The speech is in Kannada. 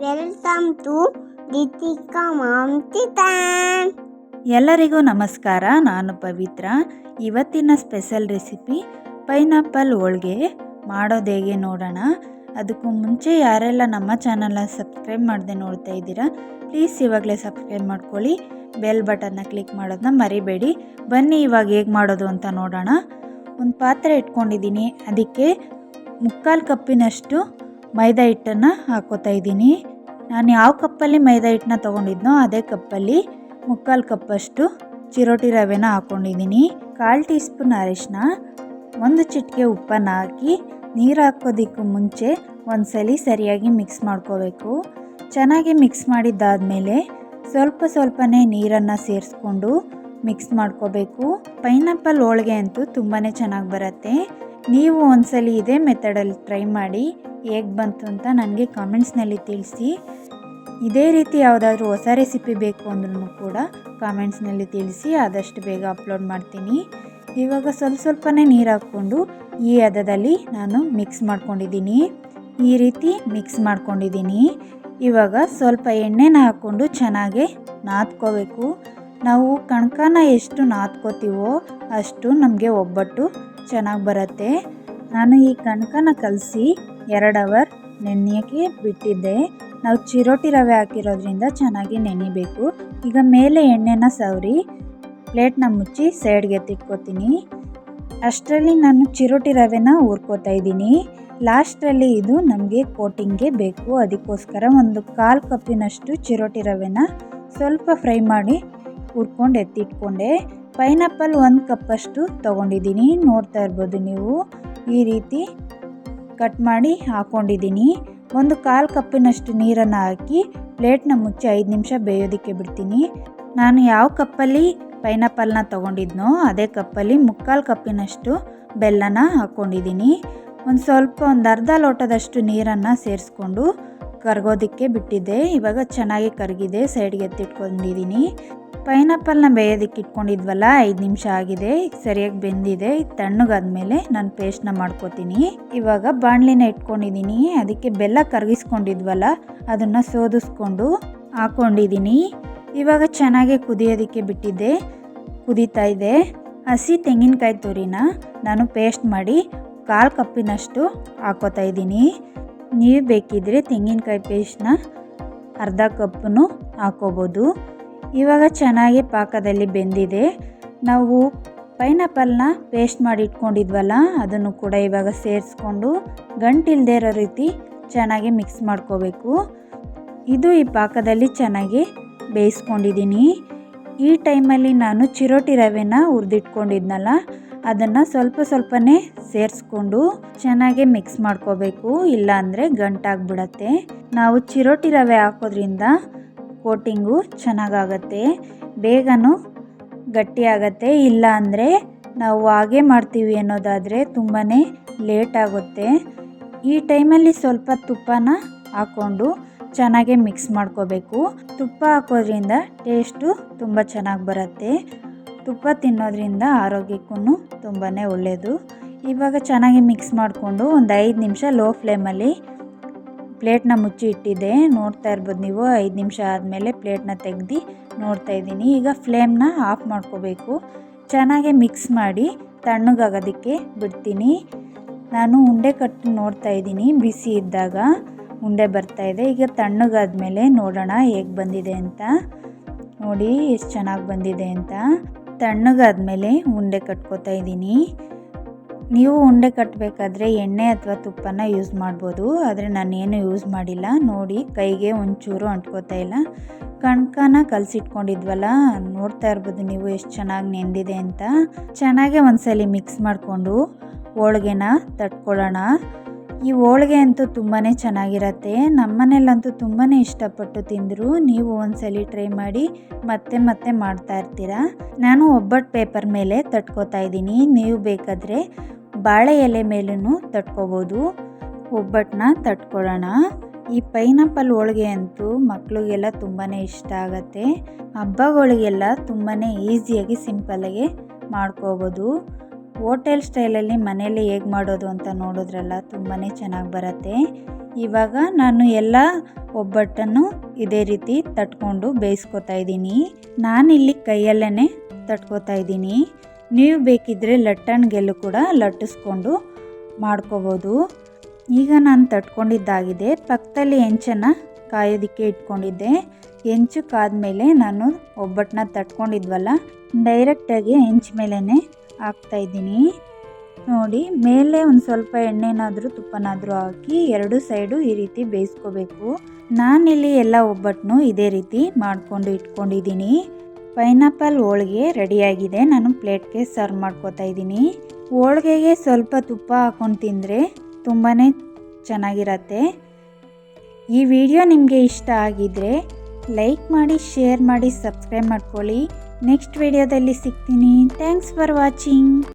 Welcome to Deepika mom kitchen. ಎಲ್ಲರಿಗೂ ನಮಸ್ಕಾರ. ನಾನು ಪವಿತ್ರ. ಇವತ್ತಿನ ಸ್ಪೆಷಲ್ ರೆಸಿಪಿ ಪೈನಾಪಲ್ ಹೋಳಿಗೆ ಮಾಡೋದು ಹೇಗೆ ನೋಡೋಣ. ಅದಕ್ಕೂ ಮುಂಚೆ ಯಾರೆಲ್ಲ ನಮ್ಮ ಚಾನಲ್ನ ಸಬ್ಸ್ಕ್ರೈಬ್ ಮಾಡದೆ ನೋಡ್ತಾ ಇದ್ದೀರಾ, ಪ್ಲೀಸ್ ಇವಾಗಲೇ ಸಬ್ಸ್ಕ್ರೈಬ್ ಮಾಡ್ಕೊಳ್ಳಿ, ಬೆಲ್ ಬಟನ್ನ ಕ್ಲಿಕ್ ಮಾಡೋದನ್ನ ಮರಿಬೇಡಿ. ಬನ್ನಿ ಇವಾಗ ಹೇಗೆ ಮಾಡೋದು ಅಂತ ನೋಡೋಣ. ಒಂದು ಪಾತ್ರೆ ಇಟ್ಕೊಂಡಿದ್ದೀನಿ, ಅದಕ್ಕೆ 3/4 ಕಪ್ಪಿನಷ್ಟು ಮೈದಾ ಹಿಟ್ಟನ್ನು ಹಾಕೋತಾ ಇದ್ದೀನಿ. ನಾನು ಯಾವ ಕಪ್ಪಲ್ಲಿ ಮೈದಾ ಹಿಟ್ಟನ್ನ ತೊಗೊಂಡಿದ್ನೋ ಅದೇ ಕಪ್ಪಲ್ಲಿ 3/4 ಕಪ್ಪಷ್ಟು ಚಿರೋಟಿ ರವೆನ ಹಾಕ್ಕೊಂಡಿದ್ದೀನಿ. 1/4 ಟೀ ಸ್ಪೂನ್ ಅರಿಶಿನ, 1 ಚಿಟಿಕೆ ಉಪ್ಪನ್ನು ಹಾಕಿ ನೀರು ಹಾಕೋದಕ್ಕೂ ಮುಂಚೆ ಒಂದ್ಸಲಿ ಸರಿಯಾಗಿ ಮಿಕ್ಸ್ ಮಾಡ್ಕೋಬೇಕು. ಚೆನ್ನಾಗಿ ಮಿಕ್ಸ್ ಮಾಡಿದ್ದಾದಮೇಲೆ ಸ್ವಲ್ಪನೇ ನೀರನ್ನು ಸೇರಿಸ್ಕೊಂಡು ಮಿಕ್ಸ್ ಮಾಡ್ಕೋಬೇಕು. ಪೈನಾಪಲ್ ಹೋಳಿಗೆ ಅಂತೂ ತುಂಬಾ ಚೆನ್ನಾಗಿ ಬರುತ್ತೆ. ನೀವು ಒಂದ್ಸಲಿ ಇದೇ ಮೆಥಡಲ್ಲಿ ಟ್ರೈ ಮಾಡಿ, ಹೇಗೆ ಬಂತು ಅಂತ ನನಗೆ ಕಾಮೆಂಟ್ಸ್ನಲ್ಲಿ ತಿಳಿಸಿ. ಇದೇ ರೀತಿ ಯಾವುದಾದ್ರೂ ಹೊಸ ರೆಸಿಪಿ ಬೇಕು ಅಂದ್ರೂ ಕೂಡ ಕಾಮೆಂಟ್ಸ್ನಲ್ಲಿ ತಿಳಿಸಿ, ಆದಷ್ಟು ಬೇಗ ಅಪ್ಲೋಡ್ ಮಾಡ್ತೀನಿ. ಇವಾಗ ಸ್ವಲ್ಪನೇ ನೀರು ಹಾಕ್ಕೊಂಡು ಈ ಹದದಲ್ಲಿ ನಾನು ಮಿಕ್ಸ್ ಮಾಡ್ಕೊಂಡಿದ್ದೀನಿ. ಈ ರೀತಿ ಮಿಕ್ಸ್ ಮಾಡ್ಕೊಂಡಿದ್ದೀನಿ. ಇವಾಗ ಸ್ವಲ್ಪ ಎಣ್ಣೆನ ಹಾಕ್ಕೊಂಡು ಚೆನ್ನಾಗಿ ನಾದ್ಕೋಬೇಕು. ನಾವು ಕಣಕನ ಎಷ್ಟು ನಾದ್ಕೋತೀವೋ ಅಷ್ಟು ನಮಗೆ ಒಬ್ಬಟ್ಟು ಚೆನ್ನಾಗಿ ಬರುತ್ತೆ. ನಾನು ಈ ಕಣಕನ ಕಲಸಿ 2 ಅವರ್ ನೆನೆಯೋಕ್ಕೆ ಬಿಟ್ಟಿದ್ದೆ. ನಾವು ಚಿರೋಟಿ ರವೆ ಹಾಕಿರೋದ್ರಿಂದ ಚೆನ್ನಾಗಿ ನೆನಿಬೇಕು. ಈಗ ಮೇಲೆ ಎಣ್ಣೆನ ಸವರಿ ಪ್ಲೇಟ್ನ ಮುಚ್ಚಿ ಸೈಡ್ಗೆ ಎತ್ತಿಟ್ಕೋತೀನಿ. ಅಷ್ಟರಲ್ಲಿ ನಾನು ಚಿರೋಟಿ ರವೆನ ಹುರ್ಕೋತಾ ಇದ್ದೀನಿ. ಲಾಸ್ಟಲ್ಲಿ ಇದು ನಮಗೆ ಕೋಟಿಂಗ್ಗೆ ಬೇಕು, ಅದಕ್ಕೋಸ್ಕರ 1/4 ಕಪ್ಪಿನಷ್ಟು ಚಿರೋಟಿ ರವೆನ ಸ್ವಲ್ಪ ಫ್ರೈ ಮಾಡಿ ಹುರ್ಕೊಂಡು ಎತ್ತಿಟ್ಕೊಂಡೆ. ಪೈನಾಪಲ್ 1 ಕಪ್ಪಷ್ಟು ತೊಗೊಂಡಿದ್ದೀನಿ, ನೋಡ್ತಾ ಇರ್ಬೋದು ನೀವು. ಈ ರೀತಿ ಕಟ್ ಮಾಡಿ ಹಾಕ್ಕೊಂಡಿದ್ದೀನಿ. 1/4 ಕಪ್ಪಿನಷ್ಟು ನೀರನ್ನು ಹಾಕಿ ಪ್ಲೇಟ್ನ ಮುಚ್ಚಿ 5 ನಿಮಿಷ ಬೇಯೋದಕ್ಕೆ ಬಿಡ್ತೀನಿ. ನಾನು ಯಾವ ಕಪ್ಪಲ್ಲಿ ಪೈನಾಪಲ್ನ ತೊಗೊಂಡಿದ್ನೋ ಅದೇ ಕಪ್ಪಲ್ಲಿ 3/4 ಕಪ್ಪಿನಷ್ಟು ಬೆಲ್ಲನ ಹಾಕ್ಕೊಂಡಿದ್ದೀನಿ. ಒಂದು ಅರ್ಧ ಲೋಟದಷ್ಟು ನೀರನ್ನು ಸೇರಿಸ್ಕೊಂಡು ಕರಗೋದಕ್ಕೆ ಬಿಟ್ಟಿದ್ದೆ. ಇವಾಗ ಚೆನ್ನಾಗಿ ಕರಗಿದೆ, ಸೈಡ್ಗೆ ಎತ್ತಿಟ್ಕೊಂಡಿದ್ದೀನಿ. ಪೈನಾಪಲ್ನ ಬೇಯೋದಕ್ಕೆ ಇಟ್ಕೊಂಡಿದ್ವಲ್ಲ, 5 ನಿಮಿಷ ಆಗಿದೆ, ಸರಿಯಾಗಿ ಬೆಂದಿದೆ. ತಣ್ಣಗಾದ್ಮೇಲೆ ನಾನು ಪೇಸ್ಟ್ನ ಮಾಡ್ಕೋತೀನಿ. ಇವಾಗ ಬಾಣಲಿನ ಇಟ್ಕೊಂಡಿದ್ದೀನಿ, ಅದಕ್ಕೆ ಬೆಲ್ಲ ಕರಗಿಸ್ಕೊಂಡಿದ್ವಲ್ಲ ಅದನ್ನು ಸೋದಿಸ್ಕೊಂಡು ಹಾಕ್ಕೊಂಡಿದ್ದೀನಿ. ಇವಾಗ ಚೆನ್ನಾಗಿ ಕುದಿಯೋದಕ್ಕೆ ಬಿಟ್ಟಿದ್ದೆ, ಕುದೀತಾ ಇದೆ. ಹಸಿ ತೆಂಗಿನಕಾಯಿ ತುರಿನ ನಾನು ಪೇಸ್ಟ್ ಮಾಡಿ 1/4 ಕಪ್ಪಿನಷ್ಟು ಹಾಕೋತಾ ಇದ್ದೀನಿ. ನೀವು ಬೇಕಿದ್ರೆ ತೆಂಗಿನಕಾಯಿ ಪೇಸ್ಟ್ನ ಅರ್ಧ ಕಪ್ಪನ್ನು ಹಾಕೋಬೋದು. ಇವಾಗ ಚೆನ್ನಾಗಿ ಪಾಕದಲ್ಲಿ ಬೆಂದಿದೆ. ನಾವು ಪೈನಾಪಲ್ನ ಪೇಸ್ಟ್ ಮಾಡಿ ಇಟ್ಕೊಂಡಿದ್ವಲ್ಲ ಅದನ್ನು ಕೂಡ ಇವಾಗ ಸೇರಿಸ್ಕೊಂಡು ಗಂಟಿಲ್ದೇ ಇರೋ ರೀತಿ ಚೆನ್ನಾಗಿ ಮಿಕ್ಸ್ ಮಾಡ್ಕೋಬೇಕು. ಇದು ಈ ಪಾಕದಲ್ಲಿ ಚೆನ್ನಾಗಿ ಬೇಯಿಸ್ಕೊಂಡಿದ್ದೀನಿ. ಈ ಟೈಮಲ್ಲಿ ನಾನು ಚಿರೋಟಿ ರವೆನ ಹುರಿದಿಟ್ಕೊಂಡಿದ್ನಲ್ಲ ಅದನ್ನು ಸ್ವಲ್ಪನೇ ಸೇರಿಸ್ಕೊಂಡು ಚೆನ್ನಾಗಿ ಮಿಕ್ಸ್ ಮಾಡ್ಕೋಬೇಕು, ಇಲ್ಲಾಂದರೆ ಗಂಟಾಗ್ಬಿಡತ್ತೆ. ನಾವು ಚಿರೋಟಿ ರವೆ ಹಾಕೋದ್ರಿಂದ ಕೋಟಿಂಗು ಚೆನ್ನಾಗಾಗತ್ತೆ, ಬೇಗನೂ ಗಟ್ಟಿಯಾಗತ್ತೆ. ಇಲ್ಲ ಅಂದರೆ ನಾವು ಹಾಗೆ ಮಾಡ್ತೀವಿ ಅನ್ನೋದಾದರೆ ತುಂಬಾ ಲೇಟ್ ಆಗುತ್ತೆ. ಈ ಟೈಮಲ್ಲಿ ಸ್ವಲ್ಪ ತುಪ್ಪನ ಹಾಕ್ಕೊಂಡು ಚೆನ್ನಾಗಿ ಮಿಕ್ಸ್ ಮಾಡ್ಕೋಬೇಕು. ತುಪ್ಪ ಹಾಕೋದ್ರಿಂದ ಟೇಸ್ಟು ತುಂಬ ಚೆನ್ನಾಗಿ ಬರುತ್ತೆ. ತುಪ್ಪ ತಿನ್ನೋದ್ರಿಂದ ಆರೋಗ್ಯಕ್ಕೂ ತುಂಬಾ ಒಳ್ಳೆಯದು. ಇವಾಗ ಚೆನ್ನಾಗಿ ಮಿಕ್ಸ್ ಮಾಡಿಕೊಂಡು ಒಂದು 5 ನಿಮಿಷ ಲೋ ಫ್ಲೇಮಲ್ಲಿ ಪ್ಲೇಟ್ನ ಮುಚ್ಚಿ ಇಟ್ಟಿದ್ದೆ. ನೋಡ್ತಾ ಇರ್ಬೋದು ನೀವು, 5 ನಿಮಿಷ ಆದಮೇಲೆ ಪ್ಲೇಟ್ನ ತೆಗೆದು ನೋಡ್ತಾ ಇದ್ದೀನಿ. ಈಗ ಫ್ಲೇಮ್ನ ಆಫ್ ಮಾಡ್ಕೋಬೇಕು. ಚೆನ್ನಾಗಿ ಮಿಕ್ಸ್ ಮಾಡಿ ತಣ್ಣಗಾಗೋದಕ್ಕೆ ಬಿಡ್ತೀನಿ. ನಾನು ಉಂಡೆ ಕಟ್ಟು ನೋಡ್ತಾ ಇದ್ದೀನಿ, ಬಿಸಿ ಇದ್ದಾಗ ಉಂಡೆ ಬರ್ತಾಯಿದೆ. ಈಗ ತಣ್ಣಗಾದ್ಮೇಲೆ ನೋಡೋಣ ಹೇಗೆ ಬಂದಿದೆ ಅಂತ. ನೋಡಿ ಎಷ್ಟು ಚೆನ್ನಾಗಿ ಬಂದಿದೆ ಅಂತ. ತಣ್ಣಗಾದ್ಮೇಲೆ ಉಂಡೆ ಕಟ್ಕೋತಾ ಇದ್ದೀನಿ. ನೀವು ಉಂಡೆ ಕಟ್ಟಬೇಕಾದ್ರೆ ಎಣ್ಣೆ ಅಥವಾ ತುಪ್ಪನ ಯೂಸ್ ಮಾಡ್ಬೋದು, ಆದರೆ ನಾನೇನು ಯೂಸ್ ಮಾಡಿಲ್ಲ. ನೋಡಿ ಕೈಗೆ ಒಂಚೂರು ಅಂಟ್ಕೋತಾ ಇಲ್ಲ. ಕಣಕನ ಕಲಸಿಟ್ಕೊಂಡಿದ್ವಲ್ಲ, ನೋಡ್ತಾ ಇರ್ಬೋದು ನೀವು ಎಷ್ಟು ಚೆನ್ನಾಗಿ ನೆಂದಿದೆ ಅಂತ. ಚೆನ್ನಾಗಿ ಒಂದ್ಸಲಿ ಮಿಕ್ಸ್ ಮಾಡಿಕೊಂಡು ಹೋಳಿಗೆನ ತಟ್ಕೊಳ್ಳೋಣ. ಈ ಹೋಳಿಗೆ ಅಂತೂ ತುಂಬಾ ಚೆನ್ನಾಗಿರತ್ತೆ. ನಮ್ಮನೇಲಂತೂ ತುಂಬಾ ಇಷ್ಟಪಟ್ಟು ತಿಂದರು. ನೀವು ಒಂದ್ಸಲಿ ಟ್ರೈ ಮಾಡಿ ಮತ್ತೆ ಮಾಡ್ತಾ ಇರ್ತೀರಾ. ನಾನು ಒಬ್ಬಟ್ಟು ಪೇಪರ್ ಮೇಲೆ ತಟ್ಕೋತಾ ಇದ್ದೀನಿ. ನೀವು ಬೇಕಾದರೆ ಬಾಳೆ ಎಲೆ ಮೇಲೂ ತಟ್ಕೋಬೋದು. ಒಬ್ಬಟ್ಟನ್ನ ತಟ್ಕೊಳ್ಳೋಣ. ಈ ಪೈನಾಪಲ್ ಹೋಳಿಗೆ ಅಂತೂ ಮಕ್ಕಳಿಗೆಲ್ಲ ತುಂಬಾ ಇಷ್ಟ ಆಗುತ್ತೆ. ಹಬ್ಬಗಳಿಗೆಲ್ಲ ತುಂಬಾ ಈಸಿಯಾಗಿ ಸಿಂಪಲ್ಲಾಗಿ ಮಾಡ್ಕೋಬೋದು. ಹೋಟೆಲ್ ಸ್ಟೈಲಲ್ಲಿ ಮನೆಯಲ್ಲಿ ಹೇಗೆ ಮಾಡೋದು ಅಂತ ನೋಡಿದ್ರಲ್ಲ, ತುಂಬಾ ಚೆನ್ನಾಗಿ ಬರುತ್ತೆ. ಇವಾಗ ನಾನು ಎಲ್ಲ ಒಬ್ಬಟ್ಟನ್ನು ಇದೇ ರೀತಿ ತಟ್ಕೊಂಡು ಬೇಯಿಸ್ಕೊತಾ ಇದ್ದೀನಿ. ನಾನಿಲ್ಲಿ ಕೈಯಲ್ಲೇ ತಟ್ಕೋತಾ ಇದ್ದೀನಿ. ನೀವು ಬೇಕಿದ್ದರೆ ಲಟ್ಟಣಿಗೆಲ್ಲೂ ಕೂಡ ಲಟ್ಟಿಸ್ಕೊಂಡು ಮಾಡ್ಕೋಬೋದು. ಈಗ ನಾನು ತಟ್ಕೊಂಡಿದ್ದಾಗಿದೆ. ಪಕ್ಕದಲ್ಲಿ ಹೆಂಚನ್ನು ಕಾಯೋದಕ್ಕೆ ಇಟ್ಕೊಂಡಿದ್ದೆ. ಹೆಂಚು ಕಾದ್ಮೇಲೆ ನಾನು ಒಬ್ಬಟ್ಟನ್ನ ತಟ್ಕೊಂಡಿದ್ವಲ್ಲ, ಡೈರೆಕ್ಟಾಗಿ ಹೆಂಚು ಮೇಲೇ ಹಾಕ್ತಾಯಿದ್ದೀನಿ. ನೋಡಿ, ಮೇಲೆ ಒಂದು ಸ್ವಲ್ಪ ಎಣ್ಣೆನಾದರೂ ತುಪ್ಪನಾದರೂ ಹಾಕಿ ಎರಡು ಸೈಡು ಈ ರೀತಿ ಬೇಯಿಸ್ಕೋಬೇಕು. ನಾನಿಲ್ಲಿ ಎಲ್ಲ ಒಬ್ಬಟ್ಟನ್ನು ಇದೇ ರೀತಿ ಮಾಡಿಕೊಂಡು ಇಟ್ಕೊಂಡಿದ್ದೀನಿ. ಪೈನಾಪಲ್ ಹೋಳಿಗೆ ರೆಡಿಯಾಗಿದೆ. ನಾನು ಪ್ಲೇಟ್ಗೆ ಸರ್ವ್ ಮಾಡ್ಕೋತಾ ಇದ್ದೀನಿ. ಹೋಳಿಗೆಗೆ ಸ್ವಲ್ಪ ತುಪ್ಪ ಹಾಕ್ಕೊಂಡು ತಿಂದರೆ ತುಂಬಾ ಚೆನ್ನಾಗಿರತ್ತೆ. ಈ ವಿಡಿಯೋ ನಿಮಗೆ ಇಷ್ಟ ಆಗಿದ್ದರೆ ಲೈಕ್ ಮಾಡಿ, ಶೇರ್ ಮಾಡಿ, ಸಬ್ಸ್ಕ್ರೈಬ್ ಮಾಡ್ಕೊಳ್ಳಿ. ನೆಕ್ಸ್ಟ್ ವಿಡಿಯೋದಲ್ಲಿ ಸಿಗ್ತೀನಿ. Thanks for watching.